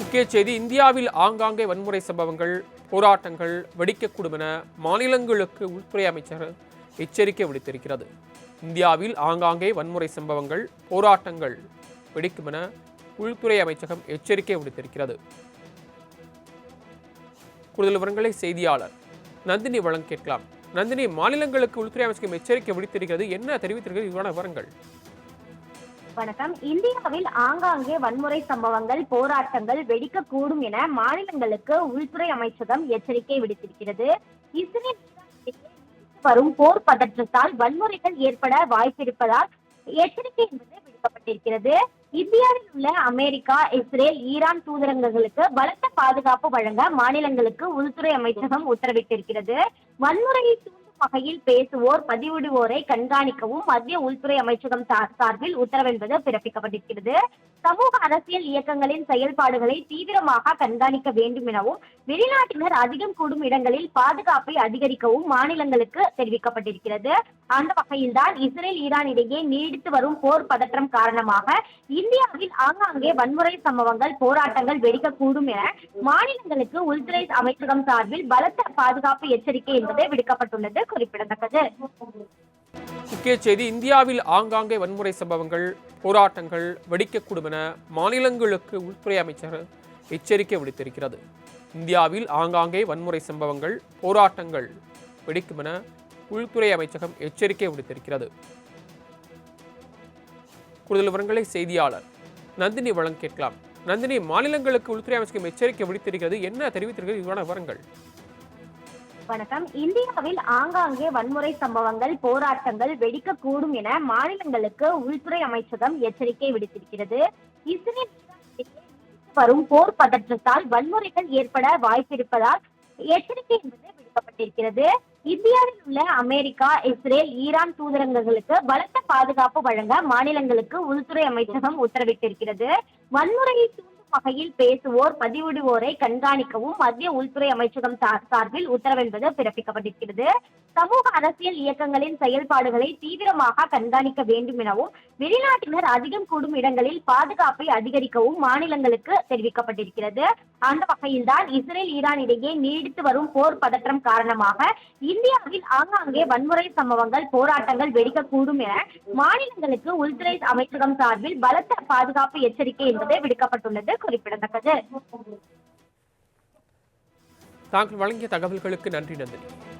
முக்கிய செய்தி இந்தியாவில் ஆங்காங்கே வன்முறை சம்பவங்கள் போராட்டங்கள் வெடிக்கக்கூடும் என மாநிலங்களுக்கு உள்துறை அமைச்சர் எச்சரிக்கை விடுத்திருக்கிறது. இந்தியாவில் ஆங்காங்கே வன்முறை சம்பவங்கள் போராட்டங்கள் வெடிக்கும் என உள்துறை அமைச்சகம் எச்சரிக்கை விடுத்திருக்கிறது. கூடுதல் விவரங்களை செய்தியாளர் நந்தினி வழங்க கேட்கலாம். நந்தினி, மாநிலங்களுக்கு உள்துறை அமைச்சகம் எச்சரிக்கை விடுத்திருக்கிறது, என்ன தெரிவித்திருக்கிறது? இதுவான விவரங்கள். வணக்கம். இந்தியாவில் ஆங்காங்கே வன்முறை சம்பவங்கள் போராட்டங்கள் வெடிக்கக்கூடும் என மாநிலங்களுக்கு உள்துறை அமைச்சகம் எச்சரிக்கை விடுத்திருக்கிறது. இஸ்ரேல் வரும் போர் பதற்றத்தால் வன்முறைகள் ஏற்பட வாய்ப்பிருப்பதால் எச்சரிக்கை என்பது விடுக்கப்பட்டிருக்கிறது. இந்தியாவில் உள்ள அமெரிக்கா, இஸ்ரேல், ஈரான் தூதரகங்களுக்கு பலத்த பாதுகாப்பு வழங்க மாநிலங்களுக்கு உள்துறை அமைச்சகம் உத்தரவிட்டிருக்கிறது. வன்முறையை வகையில் பேசுவோர் பதிவிடுவோரை கண்காணிக்கவும் மத்திய உள்துறை அமைச்சகம் சார்பில் உத்தரவு என்பது பிறப்பிக்கப்பட்டிருக்கிறது. சமூக அரசியல் இயக்கங்களின் செயல்பாடுகளை தீவிரமாக கண்காணிக்க வேண்டும் எனவும் வெளிநாட்டினர் அதிகம் கூடும் இடங்களில் பாதுகாப்பை அதிகரிக்கவும் மாநிலங்களுக்கு தெரிவிக்கப்பட்டிருக்கிறது. அந்த வகையில்தான் இஸ்ரேல் ஈரான் இடையே நீடித்து வரும் போர் பதற்றம் காரணமாக இந்தியாவில் ஆங்காங்கே வன்முறை சம்பவங்கள் போராட்டங்கள் வெடிக்கக்கூடும் என மாநிலங்களுக்கு உள்துறை அமைச்சகம் சார்பில் பலத்த பாதுகாப்பு எச்சரிக்கை என்பது விடுக்கப்பட்டுள்ளது குறிப்பிடத்தக்கது. முக்கிய செய்தி இந்தியாவில் ஆங்காங்கே வன்முறை சம்பவங்கள் போராட்டங்கள் வெடிக்கக்கூடும் என மாநிலங்களுக்கு உள்துறை அமைச்சர் எச்சரிக்கை விடுத்திருக்கிறது. இந்தியாவில் ஆங்காங்கே வன்முறை சம்பவங்கள் போராட்டங்கள் வெடிக்கும் என உள்துறை அமைச்சகம் எச்சரிக்கை விடுத்திருக்கிறது. கூடுதல் விவரங்களை செய்தியாளர் நந்தினி வழங்க கேட்கலாம். நந்தினி, மாநிலங்களுக்கு உள்துறை அமைச்சகம் எச்சரிக்கை விடுத்திருக்கிறது, என்ன தெரிவித்திருக்கிறது? இதுவான விவரங்கள். வணக்கம். இந்தியாவில் ஆங்காங்கே வன்முறை சம்பவங்கள் போராட்டங்கள் வெடிக்கக்கூடும் என மாநிலங்களுக்கு உள்துறை அமைச்சகம் எச்சரிக்கை விடுத்திருக்கிறது. இஸ்ரேல் வரும் போர் பதற்றத்தால் வன்முறைகள் ஏற்பட வாய்ப்பிருப்பதால் எச்சரிக்கை என்பது விடுக்கப்பட்டிருக்கிறது. இந்தியாவில் உள்ள அமெரிக்கா, இஸ்ரேல், ஈரான் தூதரகங்களுக்கு பலத்த பாதுகாப்பு வழங்க மாநிலங்களுக்கு உள்துறை அமைச்சகம் உத்தரவிட்டிருக்கிறது. வன்முறையை வகையில் பேசுவோர் பதிவிடுவோரை கண்காணிக்கவும் மத்திய உள்துறை அமைச்சகம் சார்பில் உத்தரவு என்பது பிறப்பிக்கப்பட்டிருக்கிறது. சமூக அரசியல் இயக்கங்களின் செயல்பாடுகளை தீவிரமாக கண்காணிக்க வேண்டும் எனவும் வெளிநாட்டினர் அதிகம் கூடும் இடங்களில் பாதுகாப்பை அதிகரிக்கவும் மாநிலங்களுக்கு தெரிவிக்கப்பட்டிருக்கிறது. அந்த வகையில்தான் இஸ்ரேல் ஈரான் இடையே நீடித்து வரும் போர் பதற்றம் காரணமாக இந்தியாவில் ஆங்காங்கே வன்முறை சம்பவங்கள் போராட்டங்கள் வெடிக்கக்கூடும் என மாநிலங்களுக்கு உள்துறை அமைச்சகம் சார்பில் பலத்த பாதுகாப்பு எச்சரிக்கை என்பது விடுக்கப்பட்டுள்ளது குறிப்பிடத்தக்கது. தாங்கள் வழங்கிய தகவல்களுக்கு நன்றி நந்தினி.